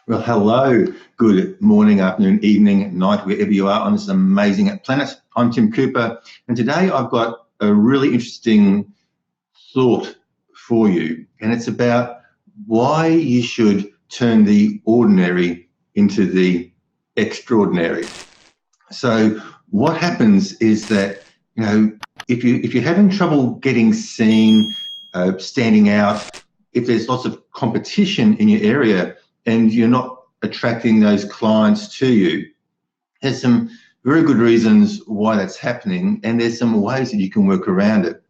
Well, hello, good morning, afternoon, evening, night, wherever you are on this amazing planet. I'm Tim Cooper, and today I've got a really interesting thought for you, and it's about why you should turn the ordinary into the extraordinary. So what happens is that, if you're having trouble getting seen, standing out, if there's lots of competition in your area, and you're not attracting those clients to you, there's some very good reasons why that's happening, and there's some ways that you can work around it.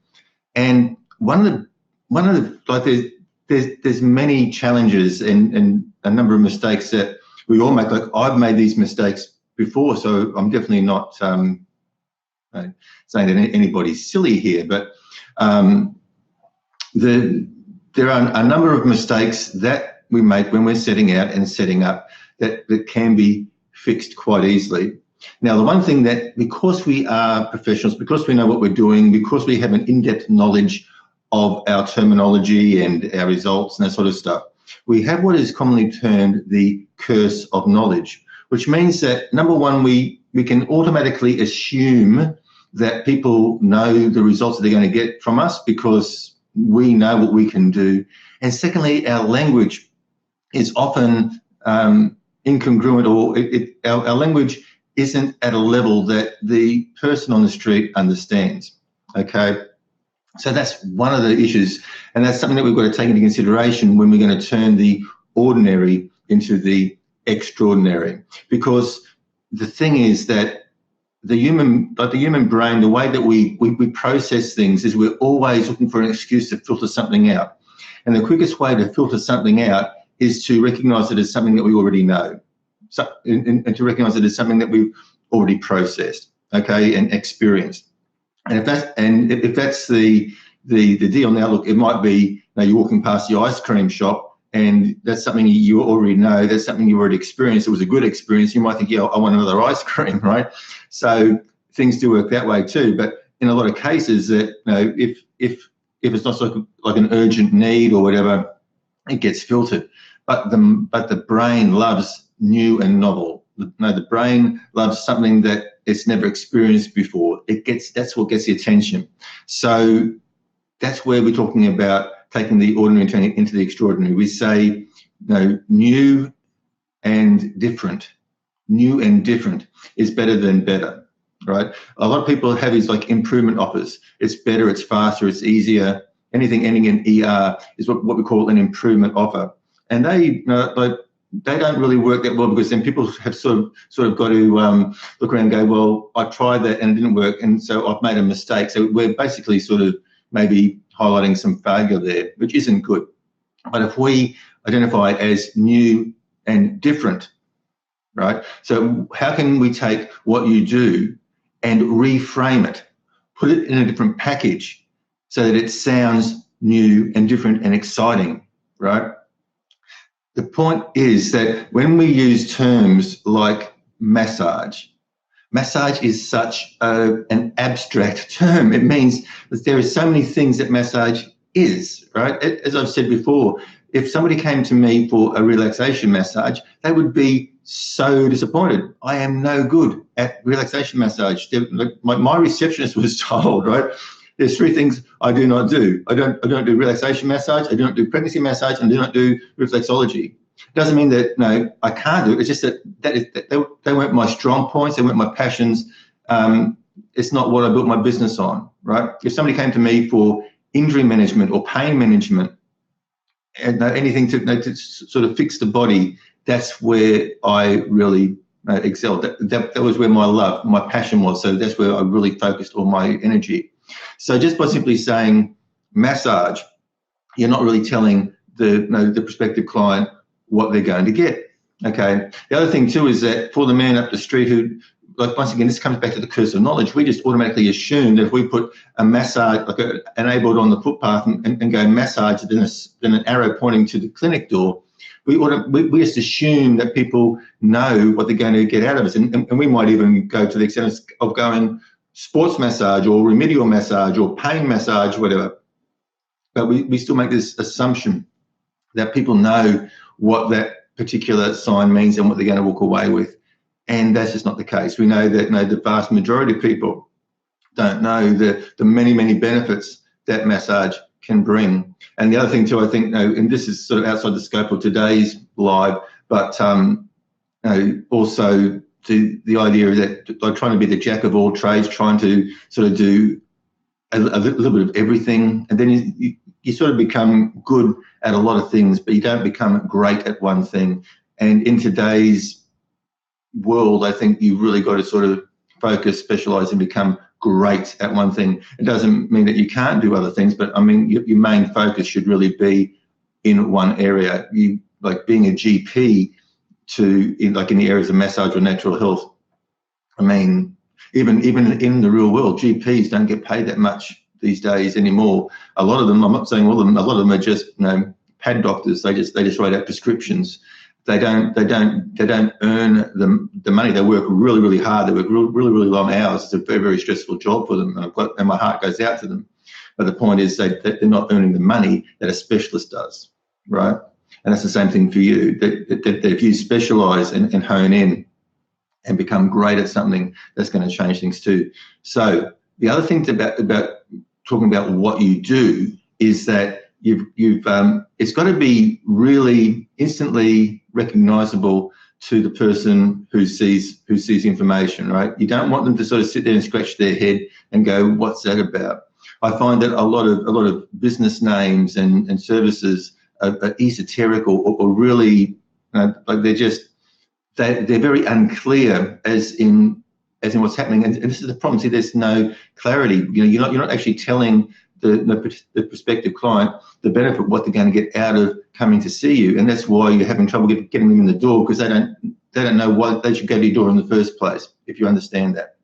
And one of the like there's many challenges and a number of mistakes that we all make. Like, I've made these mistakes before, so I'm definitely not saying that anybody's silly here, but there are a number of mistakes that we make when we're setting out and setting up that can be fixed quite easily. Now, the one thing that, because we are professionals, because we know what we're doing, because we have an in-depth knowledge of our terminology and our results and that sort of stuff, we have what is commonly termed the curse of knowledge, which means that, number one, we can automatically assume that people know the results that they're going to get from us because we know what we can do. And secondly, our language is often incongruent, or our language isn't at a level that the person on the street understands, okay? So that's one of the issues, and that's something that we've got to take into consideration when we're going to turn the ordinary into the extraordinary. Because the thing is that the human brain, the way that we process things is we're always looking for an excuse to filter something out. And the quickest way to filter something out is to recognise it as something that we already know, and to recognise it as something that we've already processed, okay, and experienced. And if that's the deal, now look, it might be, you're walking past the ice cream shop, and that's something you already know, that's something you already experienced. It was a good experience. You might think, yeah, I want another ice cream, right? So things do work that way too. But in a lot of cases, that if it's not like an urgent need or whatever, it gets filtered. But the brain loves new and novel. The brain loves something that it's never experienced before. That's what gets the attention. So that's where we're talking about taking the ordinary and turning it into the extraordinary. We say, new and different. New and different is better than better, right? A lot of people have these like improvement offers. It's better, it's faster, it's easier. Anything ending in ER is what we call an improvement offer. And they don't really work that well, because then people have sort of got to look around and go, well, I tried that and it didn't work, and so I've made a mistake. So we're basically sort of maybe highlighting some failure there, which isn't good. But if we identify it as new and different, right? So how can we take what you do and reframe it, put it in a different package so that it sounds new and different and exciting, right? The point is that when we use terms like massage is such an abstract term. It means that there are so many things that massage is, right? As I've said before, if somebody came to me for a relaxation massage, they would be so disappointed. I am no good at relaxation massage. My receptionist was told, right? There's three things I do not do. I don't do relaxation massage, I do not do pregnancy massage, and I do not do reflexology. It doesn't mean that, I can't do it. It's just that they weren't my strong points, they weren't my passions. It's not what I built my business on, right? If somebody came to me for injury management or pain management, and anything to sort of fix the body, that's where I really excelled. That was where my love, my passion was. So that's where I really focused all my energy. So just by simply saying massage, you're not really telling the prospective client what they're going to get. Okay. The other thing too is that for the man up the street who, like, once again, this comes back to the curse of knowledge. We just automatically assume that if we put a massage, like an A-board on the footpath and go massage, then an arrow pointing to the clinic door, we just assume that people know what they're going to get out of us. And we might even go to the extent of going sports massage or remedial massage or pain massage, whatever. But we still make this assumption that people know what that particular sign means and what they're going to walk away with. And that's just not the case. We know that the vast majority of people don't know the many, many benefits that massage can bring. And the other thing too, I think, and this is sort of outside the scope of today's live, but also the idea that like trying to be the jack of all trades, trying to sort of do a little bit of everything, and then you sort of become good at a lot of things, but you don't become great at one thing. And in today's world, I think you really got to sort of focus, specialize, and become great at one thing. It doesn't mean that you can't do other things, but I mean your main focus should really be in one area. You like being a GP in the areas of massage or natural health. I mean, even in the real world, GPs don't get paid that much these days anymore. A lot of them, I'm not saying all of them, a lot of them are just pad doctors. They just write out prescriptions. They don't earn the money. They work really, really hard. They work really, really long hours. It's a very, very stressful job for them, and my heart goes out to them. But the point is that they're not earning the money that a specialist does, right? And that's the same thing for you. That if you specialize and hone in and become great at something, that's going to change things too. So the other thing about talking about what you do is that it's got to be really instantly recognizable to the person who sees information, right? You don't want them to sort of sit there and scratch their head and go, "What's that about?" I find that a lot of business names and services are esoteric or really like they're very unclear as in what's happening, and this is the problem. See, there's no clarity. You're not actually telling the prospective client the benefit, what they're going to get out of coming to see you, and that's why you're having trouble getting them in the door, because they don't know why they should go to your door in the first place, if you understand that.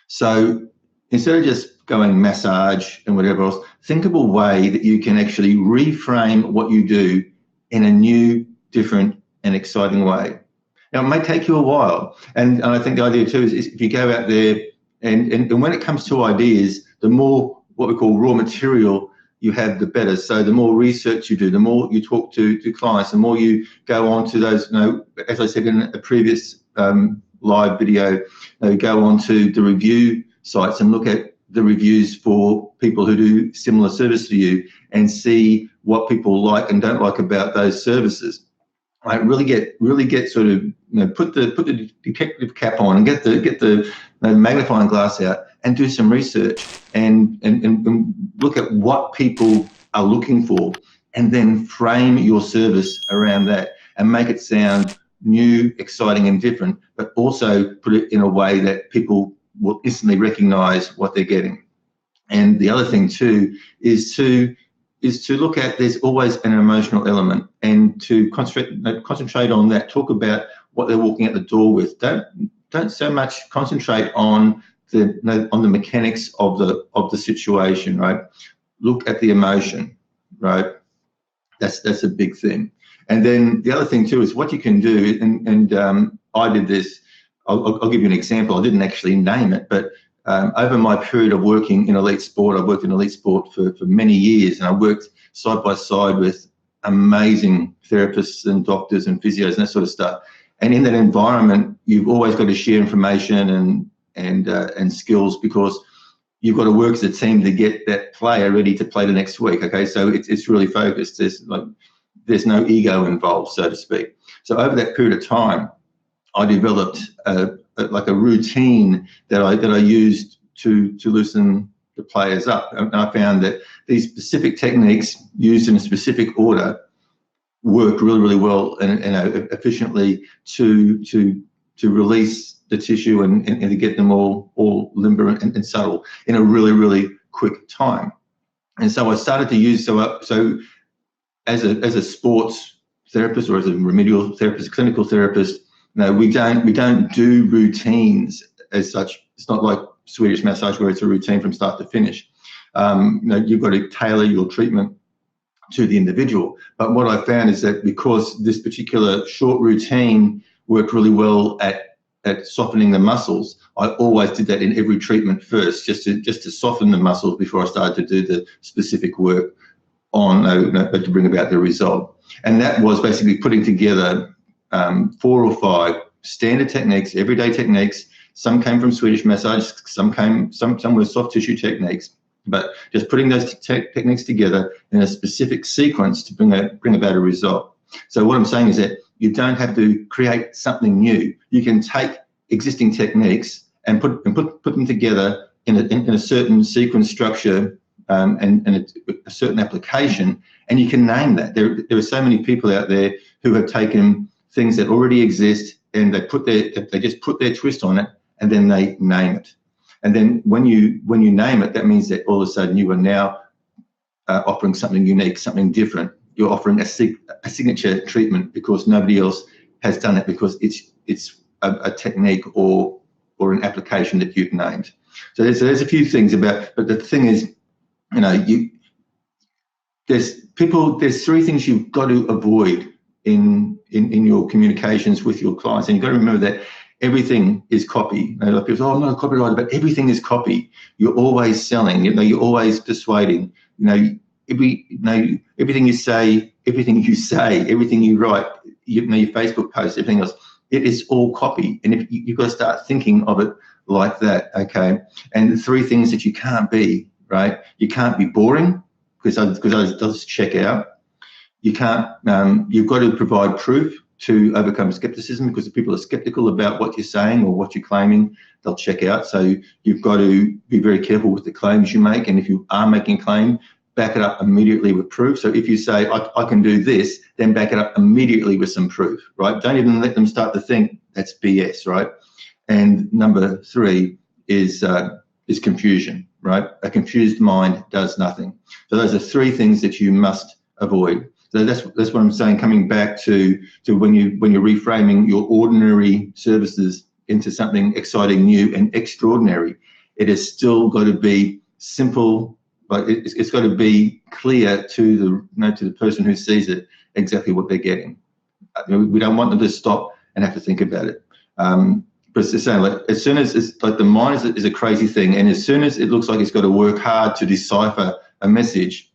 So instead of just going massage and whatever else, think of a way that you can actually reframe what you do in a new, different, and exciting way. Now, it may take you a while, and I think the idea too is if you go out there and when it comes to ideas, the more what we call raw material you have, the better. So the more research you do, the more you talk to clients, the more you go on to those, as I said in a previous live video, go on to the review sites and look at the reviews for people who do similar service to you and see what people like and don't like about those services. Right, really get sort of put the detective cap on and get the magnifying glass out and do some research and look at what people are looking for, and then frame your service around that and make it sound new, exciting, and different, but also put it in a way that people will instantly recognize what they're getting. And the other thing too is to look at, there's always an emotional element, and to concentrate on that. Talk about what they're walking out the door with. Don't so much concentrate on the mechanics of the situation, right? Look at the emotion, right? That's a big thing. And then the other thing too is what you can do, and I did this. I'll give you an example. I didn't actually name it, but over my period of working in elite sport, I worked in elite sport for many years, and I worked side by side with amazing therapists and doctors and physios and that sort of stuff. And in that environment, you've always got to share information and skills, because you've got to work as a team to get that player ready to play the next week. Okay, so it's really focused. There's no ego involved, so to speak. So over that period of time, I developed a routine that I used to loosen the players up. And I found that these specific techniques used in a specific order work really, really well and efficiently to release the tissue and to get them all limber and subtle in a really, really quick time. And so I started to use so as a sports therapist or as a remedial therapist, clinical therapist. No, we don't do routines as such. It's not like Swedish massage where it's a routine from start to finish. You've got to tailor your treatment to the individual. But what I found is that because this particular short routine worked really well at softening the muscles, I always did that in every treatment first, just to soften the muscles before I started to do the specific work on to bring about the result. And that was basically putting together 4 or 5 standard techniques, everyday techniques. Some came from Swedish massage, some were soft tissue techniques, but just putting those techniques together in a specific sequence to bring about a result. So what I'm saying is that you don't have to create something new. You can take existing techniques and put them together in a certain sequence structure and a certain application, and you can name that. There are so many people out there who have taken things that already exist and they just put their twist on it, and then they name it. And then when you name it, that means that all of a sudden you are now offering something unique, something different. You're offering a signature treatment because nobody else has done it, because it's a technique or an application that you've named. So there's a few things about, but the thing is, you know, there's 3 things you've got to avoid in your communications with your clients, and you've got to remember that everything is copy. You know, like people say, "Oh, I'm not a copywriter," but everything is copy. You're always selling. You know, you're always persuading. You know, everything you say, everything you write, your Facebook posts, everything else, it is all copy. And if you've got to start thinking of it like that, okay? And the 3 things that you can't be, right? You can't be boring, because others check out. You can't. You've got to provide proof to overcome skepticism, because if people are skeptical about what you're saying or what you're claiming, they'll check out. So you've got to be very careful with the claims you make, and if you are making a claim, back it up immediately with proof. So if you say, I can do this, then back it up immediately with some proof, right? Don't even let them start to think that's BS, right? And number 3 is confusion, right? A confused mind does nothing. So those are 3 things that you must avoid. So that's what I'm saying, coming back to when you're reframing your ordinary services into something exciting, new and extraordinary, it has still got to be simple, but it's got to be clear to the person who sees it exactly what they're getting. We don't want them to stop and have to think about it. But it's the same. Like, as soon as it's like, the mind is a crazy thing, and as soon as it looks like it's got to work hard to decipher a message,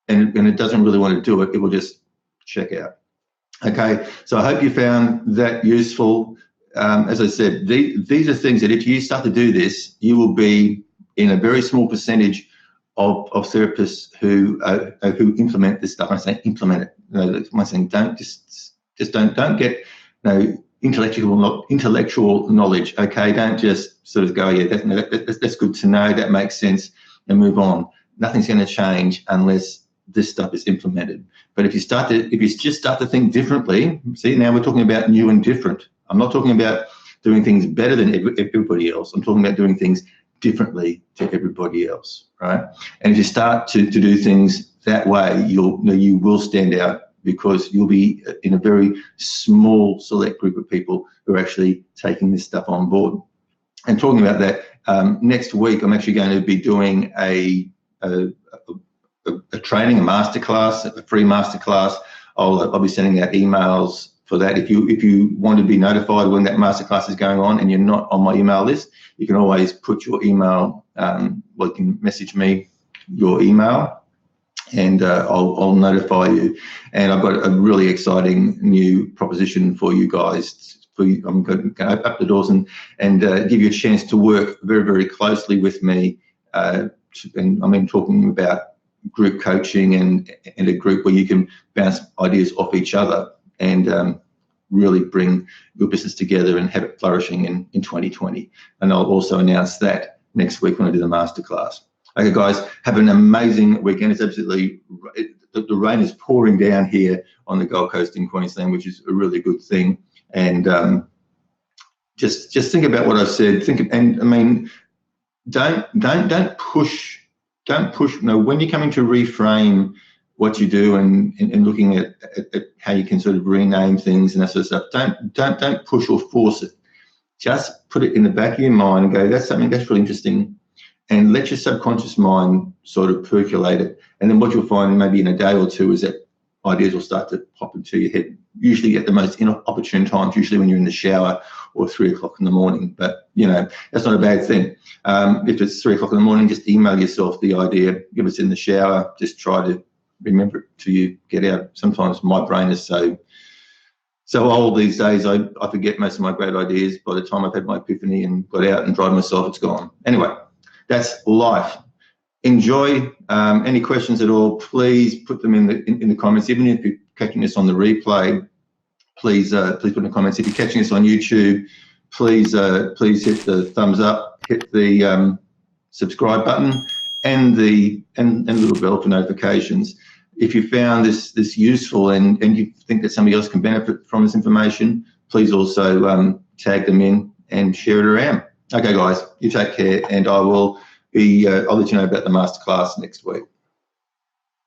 and it doesn't really want to do it, it will just check out. Okay, so I hope you found that useful. As I said, these are things that if you start to do this, you will be in a very small percentage of therapists who implement this stuff. I say implement it. You know, I'm saying don't don't get intellectual knowledge. Okay, don't just sort of go, yeah, that's good to know, that makes sense, and move on. Nothing's going to change unless this stuff is implemented. But if you just start to think differently, see, now we're talking about new and different. I'm not talking about doing things better than everybody else. I'm talking about doing things differently to everybody else, right? And if you start to do things that way, you will stand out, because you'll be in a very small select group of people who are actually taking this stuff on board. And talking about that, next week I'm actually going to be doing a training, a masterclass, a free masterclass. I'll be sending out emails for that. If you want to be notified when that masterclass is going on and you're not on my email list, you can always put your email, you can message me your email, and I'll notify you. And I've got a really exciting new proposition for you guys. I'm going to open up the doors and give you a chance to work very, very closely with me. And I mean, talking about group coaching and a group where you can bounce ideas off each other and really bring your business together and have it flourishing in 2020. And I'll also announce that next week when I do the masterclass. Okay, guys, have an amazing weekend. It's absolutely, the rain is pouring down here on the Gold Coast in Queensland, which is a really good thing. And just think about what I've said. And I mean, don't push. You know, when you're coming to reframe what you do and looking at how you can sort of rename things and that sort of stuff, don't push or force it. Just put it in the back of your mind and go, that's something that's really interesting, and let your subconscious mind sort of percolate it. And then what you'll find maybe in a day or two is that ideas will start to pop into your head, usually at the most inopportune times, usually when you're in the shower or 3 o'clock in the morning. But, you know, that's not a bad thing. If it's 3 o'clock in the morning, just email yourself the idea. If it's in the shower, just try to remember it till you get out. Sometimes my brain is so old these days, I forget most of my great ideas. By the time I've had my epiphany and got out and drive myself, it's gone. Anyway, that's life. Enjoy. Any questions at all, please put them in the comments. Even if you're catching this on the replay, please put in the comments. If you're catching this on YouTube, please hit the thumbs up, hit the subscribe button, and the little bell for notifications. If you found this useful and you think that somebody else can benefit from this information, please also tag them in and share it around. Okay, guys, you take care, and I'll let you know about the masterclass next week.